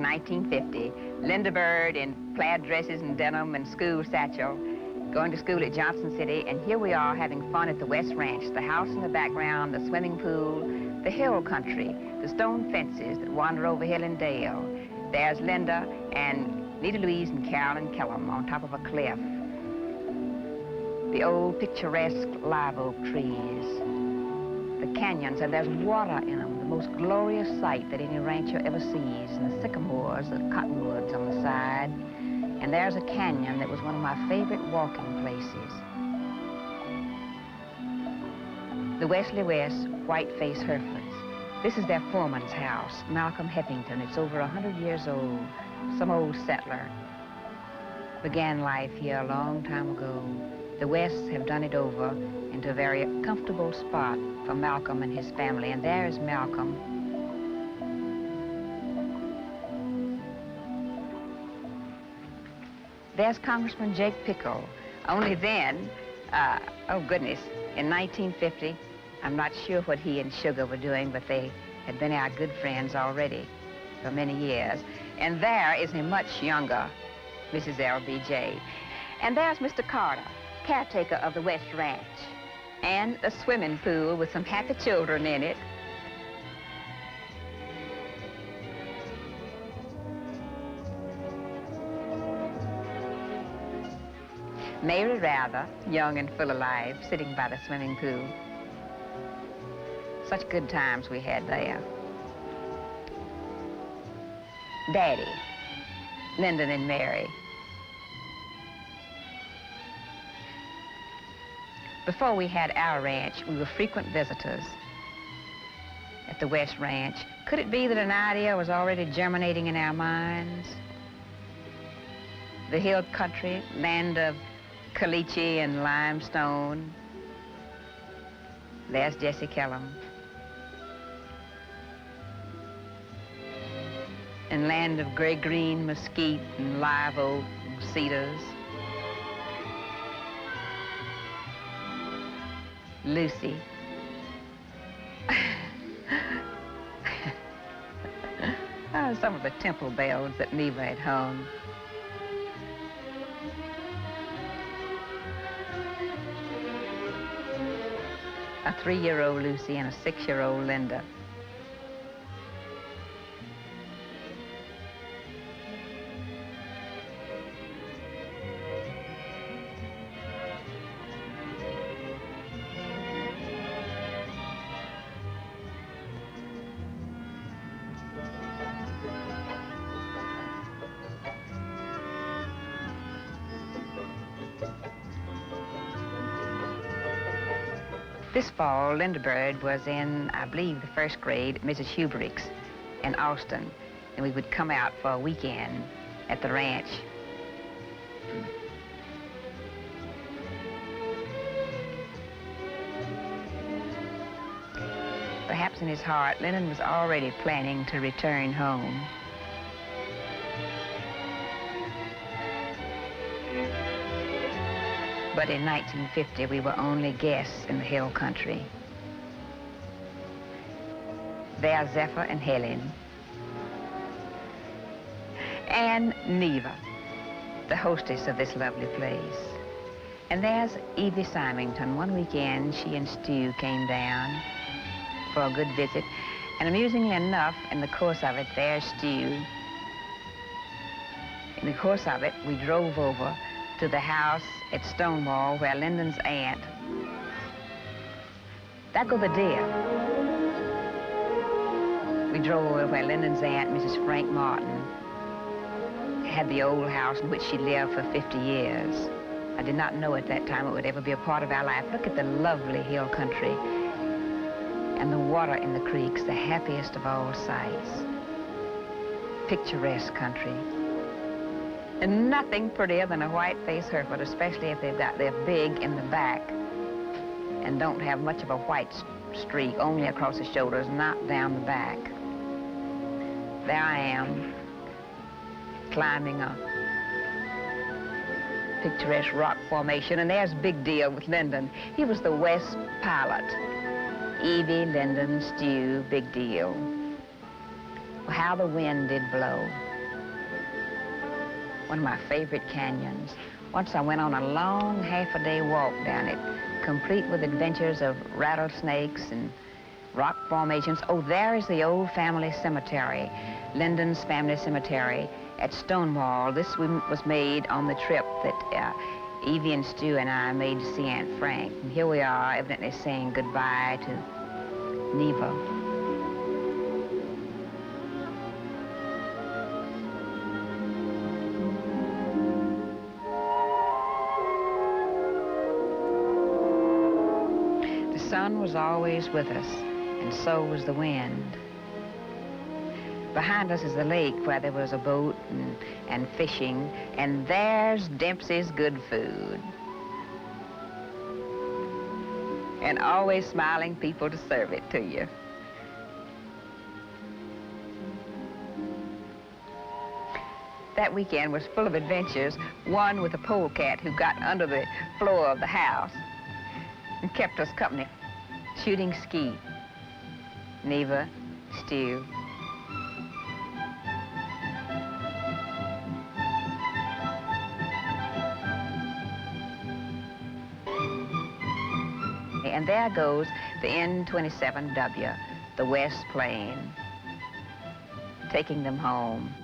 1950. Lynda Bird in plaid dresses and denim and school satchel, going to school at Johnson City, and here we are having fun at the West Ranch. The house in the background, the swimming pool, the hill country, the stone fences that wander over hill and dale. There's Lynda and Neta, Louise, and Carolyn Kellam on top of a cliff. The old picturesque live oak trees, the canyons, and there's water in them, the most glorious sight that any rancher ever sees, and the sycamores, the cottonwoods on the side. And there's a canyon that was one of my favorite walking places. The Wesley West white-faced herefords. This is their foreman's house, Malcolm Hepington. It's over 100 years old. Some old settler began life here a long time ago. The Wests have done it over into a very comfortable spot for Malcolm and his family. And there is Malcolm. There's Congressman Jake Pickle. Only then, oh goodness, in 1950, I'm not sure what he and Sugar were doing, but they had been our good friends already for many years. And there is a much younger Mrs. LBJ. And there's Mr. Carter, caretaker of the West Ranch, and a swimming pool with some happy children in it. Mary Rather, young and full of life, sitting by the swimming pool. Such good times we had there. Daddy, Lyndon and Mary. Before we had our ranch, we were frequent visitors at the West Ranch. Could it be that an idea was already germinating in our minds? The hill country, land of caliche and limestone. There's Jesse Kellam. And land of gray-green mesquite and live oak and cedars. Lucy. Oh, some of the temple bells that Neva had hung. A 3-year-old Lucy and a 6-year-old Lynda. This fall, Lynda Bird was in, I believe, the 1st grade at Mrs. Hubrick's in Austin, and we would come out for a weekend at the ranch. Perhaps in his heart, Lyndon was already planning to return home. But in 1950, we were only guests in the hill country. There's Zephyr and Helen. And Neva, the hostess of this lovely place. And there's Evie Symington. One weekend, she and Stu came down for a good visit. And amusingly enough, in the course of it, there's Stu. In the course of it, we drove over to the house at Stonewall where Lyndon's aunt. That go the deer. We drove over where Lyndon's aunt, Mrs. Frank Martin, had the old house in which she lived for 50 years. I did not know at that time it would ever be a part of our life. Look at the lovely hill country and the water in the creeks, the happiest of all sights. Picturesque country. And nothing prettier than a white-faced hereford, especially if they're big in the back and don't have much of a white streak, only across the shoulders, not down the back. There I am, climbing a picturesque rock formation, and there's Big Deal with Lyndon. He was the West pilot. Evie, Lyndon, Stu, Big Deal. How the wind did blow. one of my favorite canyons. Once I went on a long half-a-day walk down it, complete with adventures of rattlesnakes and rock formations. Oh, there is the old family cemetery, Lyndon's family cemetery at Stonewall. This was made on the trip that Evie and Stu and I made to see Aunt Frank. And here we are, evidently saying goodbye to Neva. The sun was always with us, and so was the wind. Behind us is the lake where there was a boat and fishing, and there's Dempsey's good food. And always smiling people to serve it to you. That weekend was full of adventures, one with a polecat who got under the floor of the house and kept us company. Shooting ski. Neva, Stu. And there goes the N27W, the West Plain, taking them home.